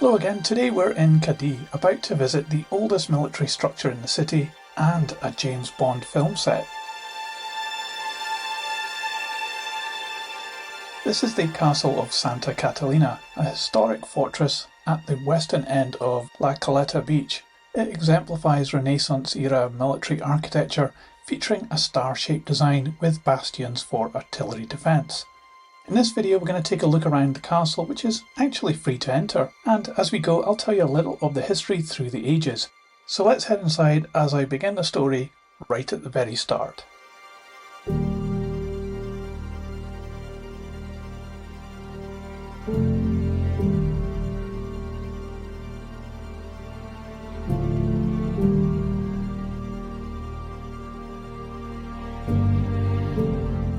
Hello again, today we're in Cadiz, about to visit the oldest military structure in the city and a James Bond film set. This is the Castle of Santa Catalina, a historic fortress at the western end of La Caleta beach. It exemplifies Renaissance-era military architecture featuring a star-shaped design with bastions for artillery defence. In this video we're going to take a look around the castle, which is actually free to enter, and as we go I'll tell you a little of the history through the ages. So let's head inside as I begin the story right at the very start.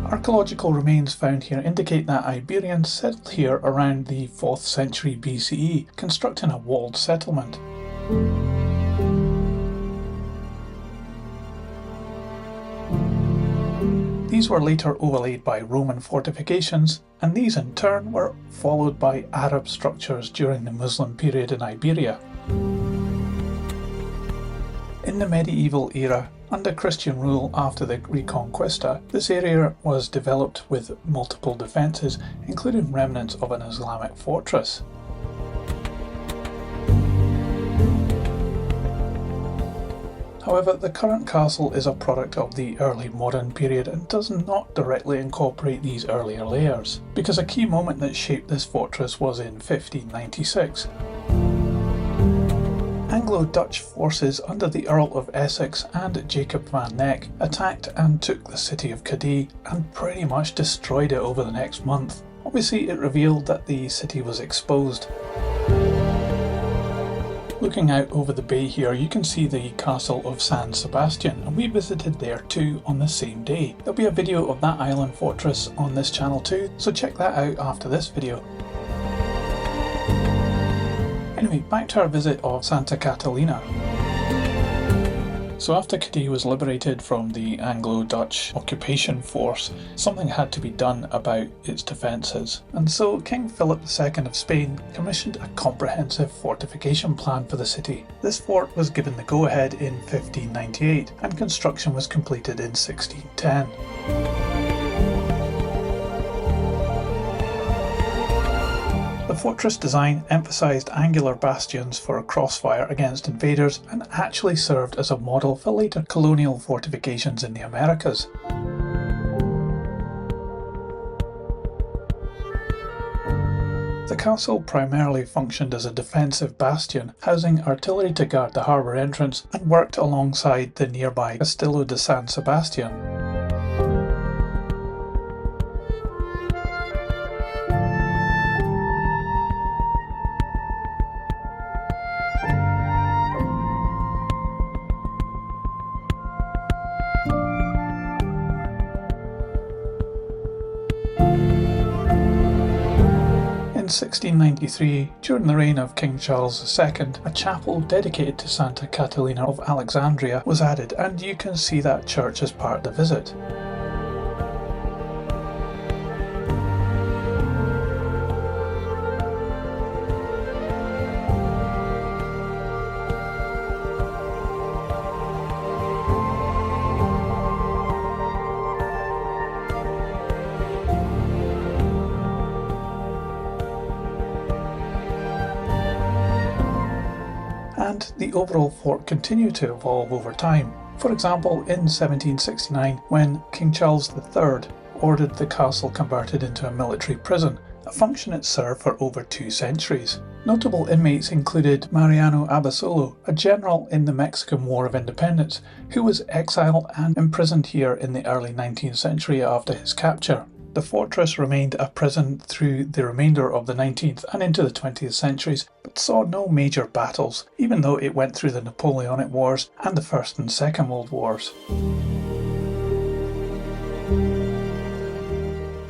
Archaeological remains found here indicate that Iberians settled here around the 4th century BCE, constructing a walled settlement. These were later overlaid by Roman fortifications, and these in turn were followed by Arab structures during the Muslim period in Iberia. In the medieval era, under Christian rule after the Reconquista, this area was developed with multiple defences, including remnants of an Islamic fortress. However, the current castle is a product of the early modern period and does not directly incorporate these earlier layers, because a key moment that shaped this fortress was in 1596. Anglo-Dutch forces under the Earl of Essex and Jacob van Neck attacked and took the city of Cadiz and pretty much destroyed it over the next month. Obviously it revealed that the city was exposed. Looking out over the bay here you can see the castle of San Sebastian, and we visited there too on the same day. There'll be a video of that island fortress on this channel too, so check that out after this video. Anyway, back to our visit of Santa Catalina. So after Cadiz was liberated from the Anglo-Dutch occupation force, something had to be done about its defences, and so King Philip II of Spain commissioned a comprehensive fortification plan for the city. This fort was given the go-ahead in 1598 and construction was completed in 1610. The fortress design emphasised angular bastions for a crossfire against invaders and actually served as a model for later colonial fortifications in the Americas. The castle primarily functioned as a defensive bastion, housing artillery to guard the harbour entrance, and worked alongside the nearby Castillo de Santa Catalina. In 1693, during the reign of King Charles II, a chapel dedicated to Santa Catalina of Alexandria was added, and you can see that church as part of the visit. And the overall fort continued to evolve over time. For example, in 1769, when King Charles III ordered the castle converted into a military prison, a function it served for over 2 centuries. Notable inmates included Mariano Abasolo, a general in the Mexican War of Independence, who was exiled and imprisoned here in the early 19th century after his capture. The fortress remained a prison through the remainder of the 19th and into the 20th centuries, but saw no major battles, even though it went through the Napoleonic Wars and the First and Second World Wars.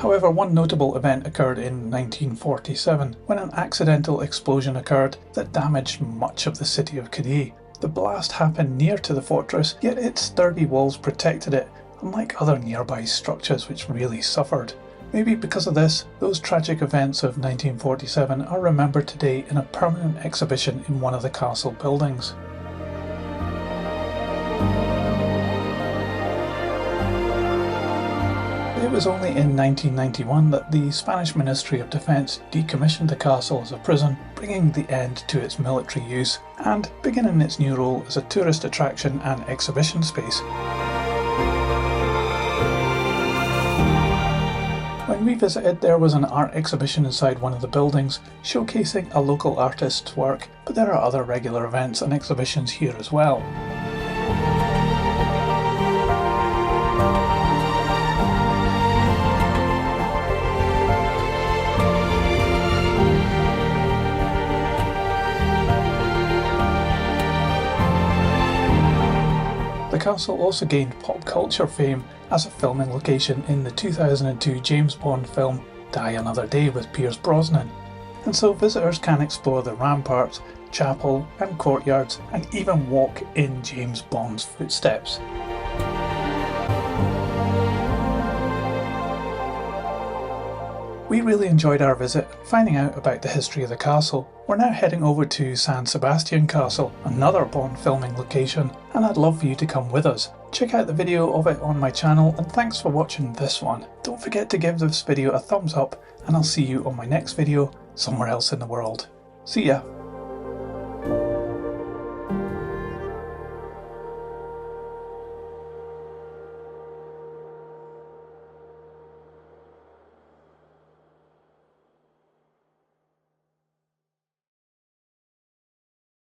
However, one notable event occurred in 1947, when an accidental explosion occurred that damaged much of the city of Cadiz. The blast happened near to the fortress, yet its sturdy walls protected it, unlike other nearby structures which really suffered. Maybe because of this, those tragic events of 1947 are remembered today in a permanent exhibition in one of the castle buildings. It was only in 1991 that the Spanish Ministry of Defence decommissioned the castle as a prison, bringing the end to its military use and beginning its new role as a tourist attraction and exhibition space. When we visited, there was an art exhibition inside one of the buildings showcasing a local artist's work, but there are other regular events and exhibitions here as well. The castle also gained pop culture fame as a filming location in the 2002 James Bond film Die Another Day with Pierce Brosnan, and so visitors can explore the ramparts, chapel and courtyards and even walk in James Bond's footsteps. We really enjoyed our visit, finding out about the history of the castle. We're now heading over to San Sebastian Castle, another Bond filming location, and I'd love for you to come with us. Check out the video of it on my channel, and thanks for watching this one. Don't forget to give this video a thumbs up, and I'll see you on my next video somewhere else in the world. See ya!